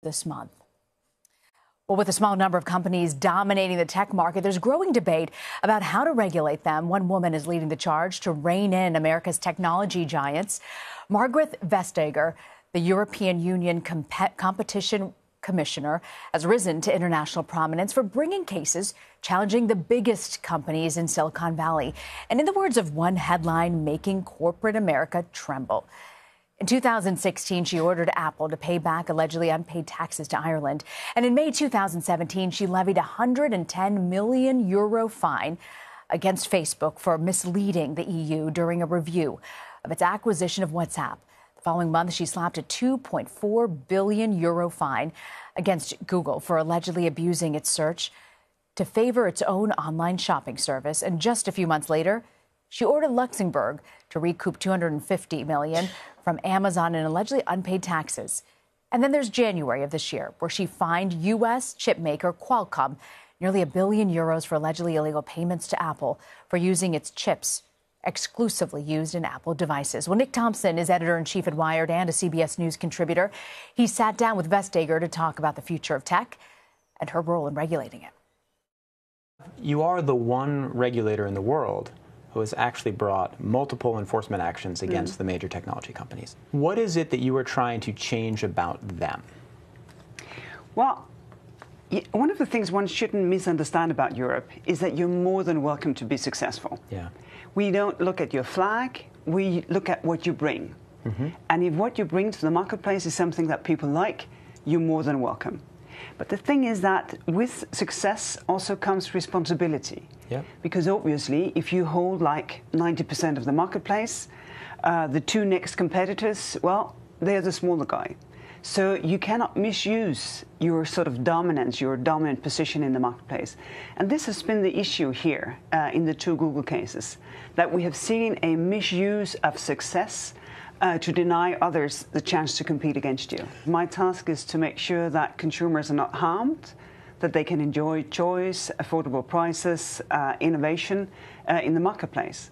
this month. Well, with a small number of companies dominating the tech market, there's growing debate about how to regulate them. One woman is leading the charge to rein in America's technology giants. Margrethe Vestager, the European Union Competition Commissioner, has risen to international prominence for bringing cases challenging the biggest companies in Silicon Valley. And in the words of one headline, making corporate America tremble. In 2016, she ordered Apple to pay back allegedly unpaid taxes to Ireland. And in May 2017, she levied a €110 million fine against Facebook for misleading the EU during a review of its acquisition of WhatsApp. The following month, she slapped a €2.4 billion fine against Google for allegedly abusing its search to favor its own online shopping service. And just a few months later, she ordered Luxembourg to recoup $250 million from Amazon in allegedly unpaid taxes. And then there's January of this year, where she fined U.S. chip maker Qualcomm nearly €1 billion for allegedly illegal payments to Apple for using its chips exclusively used in Apple devices. Well, Nick Thompson is editor-in-chief at Wired and a CBS News contributor. He sat down with Vestager to talk about the future of tech and her role in regulating it. You are the one regulator in the world who has actually brought multiple enforcement actions against the major technology companies. What is it that you are trying to change about them? Well, one of the things one shouldn't misunderstand about Europe is that you're more than welcome to be successful. Yeah. We don't look at your flag, we look at what you bring. And if what you bring to the marketplace is something that people like, you're more than welcome. But the thing is that with success also comes responsibility. Yep. Because obviously, if you hold like 90% of the marketplace, the two next competitors, well, they're the smaller guy. So you cannot misuse your sort of dominance, your dominant position in the marketplace. And this has been the issue here in the two Google cases, that we have seen a misuse of success to deny others the chance to compete against you. My task is to make sure that consumers are not harmed, that they can enjoy choice, affordable prices, innovation in the marketplace.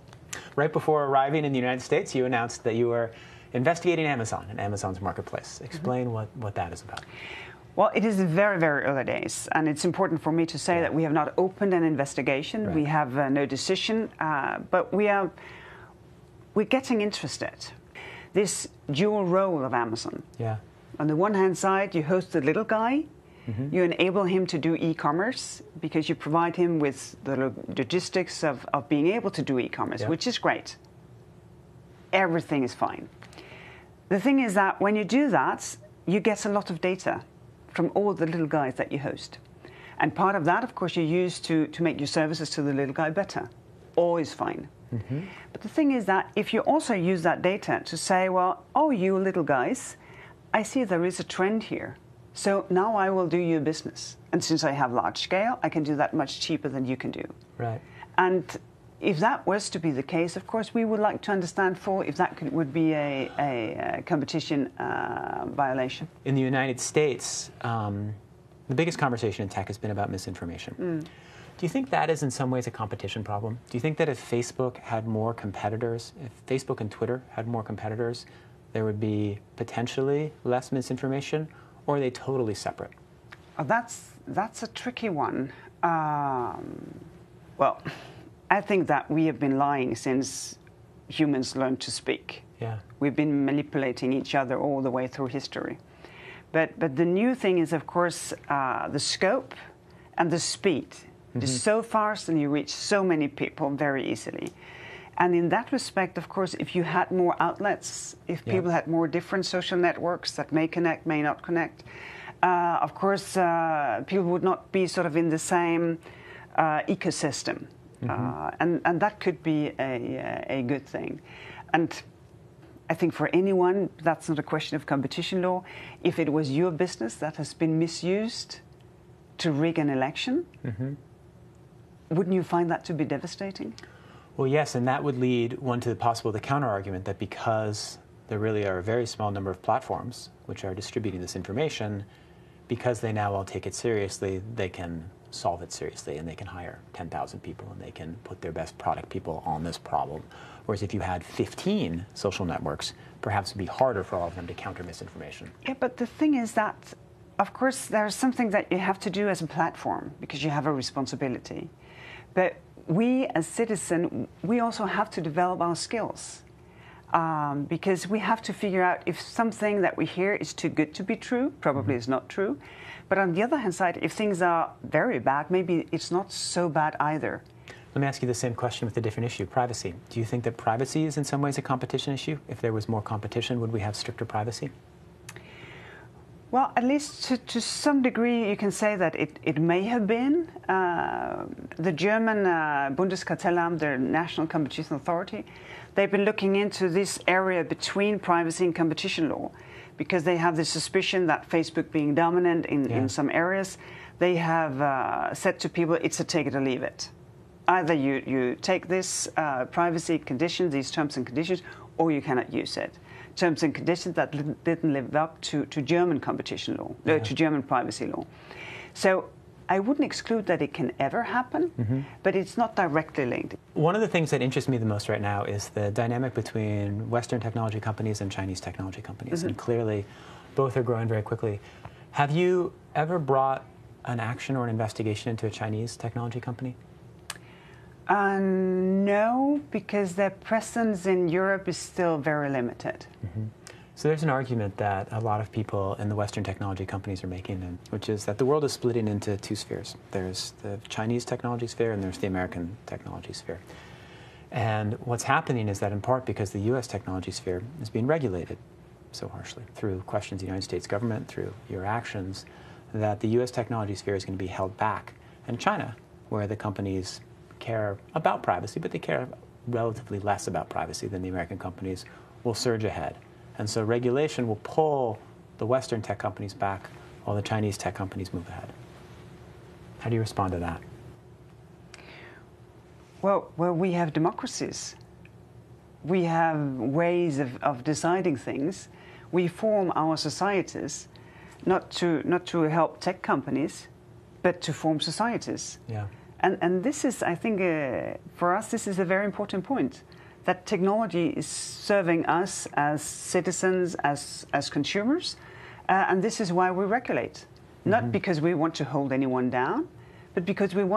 Right before arriving in the United States, you announced that you were investigating Amazon and Amazon's marketplace. Explain what that is about. Well, it is very, very early days, and it's important for me to say that we have not opened an investigation. Right. We have no decision, but we're getting interested. This dual role of Amazon. Yeah. On the one hand side, you host the little guy. You enable him to do e-commerce because you provide him with the logistics of being able to do e-commerce, which is great. Everything is fine. The thing is that when you do that, you get a lot of data from all the little guys that you host. And part of that, of course, you use to make your services to the little guy better. Always fine. But the thing is that if you also use that data to say, well, oh, you little guys, I see there is a trend here. So now I will do your business. And since I have large scale, I can do that much cheaper than you can do. Right. And if that was to be the case, of course, we would like to understand fully if that would be a competition violation. In the United States, the biggest conversation in tech has been about misinformation. Do you think that is in some ways a competition problem? Do you think that if Facebook had more competitors, if Facebook and Twitter had more competitors, there would be potentially less misinformation, or are they totally separate? Oh, that's a tricky one. Well, I think that we have been lying since humans learned to speak. Yeah. We've been manipulating each other all the way through history. But the new thing is, of course, the scope and the speed. It is so fast and you reach so many people very easily. And in that respect, of course, if you had more outlets, if people had more different social networks that may connect, may not connect, of course, people would not be sort of in the same ecosystem. And that could be a good thing. And I think for anyone, that's not a question of competition law. If it was your business that has been misused to rig an election, wouldn't you find that to be devastating? Well, yes, and that would lead one to the counter-argument that because there really are a very small number of platforms which are distributing this information, because they now all take it seriously, they can solve it seriously and they can hire 10,000 people and they can put their best product people on this problem. Whereas if you had 15 social networks, perhaps it would be harder for all of them to counter misinformation. Yeah, but the thing is that of course, there's something that you have to do as a platform because you have a responsibility. But we, as citizens, we also have to develop our skills because we have to figure out if something that we hear is too good to be true, probably is not true. But on the other hand side, if things are very bad, maybe it's not so bad either. Let me ask you the same question with a different issue, privacy. Do you think that privacy is in some ways a competition issue? If there was more competition, would we have stricter privacy? Well, at least to some degree, you can say that it may have been. The German Bundeskartellamt, the National Competition Authority, they've been looking into this area between privacy and competition law because they have the suspicion that Facebook being dominant in some areas, they have said to people, it's a take it or leave it. Either you take this privacy condition, these terms and conditions, or you cannot use it. Terms and conditions that didn't live up to German competition law, to German privacy law. So I wouldn't exclude that it can ever happen, but it's not directly linked. One of the things that interests me the most right now is the dynamic between Western technology companies and Chinese technology companies. And clearly, both are growing very quickly. Have you ever brought an action or an investigation into a Chinese technology company? No, because their presence in Europe is still very limited. So there's an argument that a lot of people in the Western technology companies are making, which is that the world is splitting into two spheres. There's the Chinese technology sphere and there's the American technology sphere. And what's happening is that in part because the US technology sphere is being regulated so harshly through questions of the United States government, through your actions, that the US technology sphere is going to be held back. And China, where the companies care about privacy, but they care relatively less about privacy than the American companies, will surge ahead. And so regulation will pull the Western tech companies back while the Chinese tech companies move ahead. How do you respond to that? Well, we have democracies. We have ways of deciding things. We form our societies not to help tech companies, but to form societies. Yeah. And this is, I think, for us, this is a very important point, that technology is serving us as citizens, as consumers, and this is why we regulate. Not because we want to hold anyone down, but because we want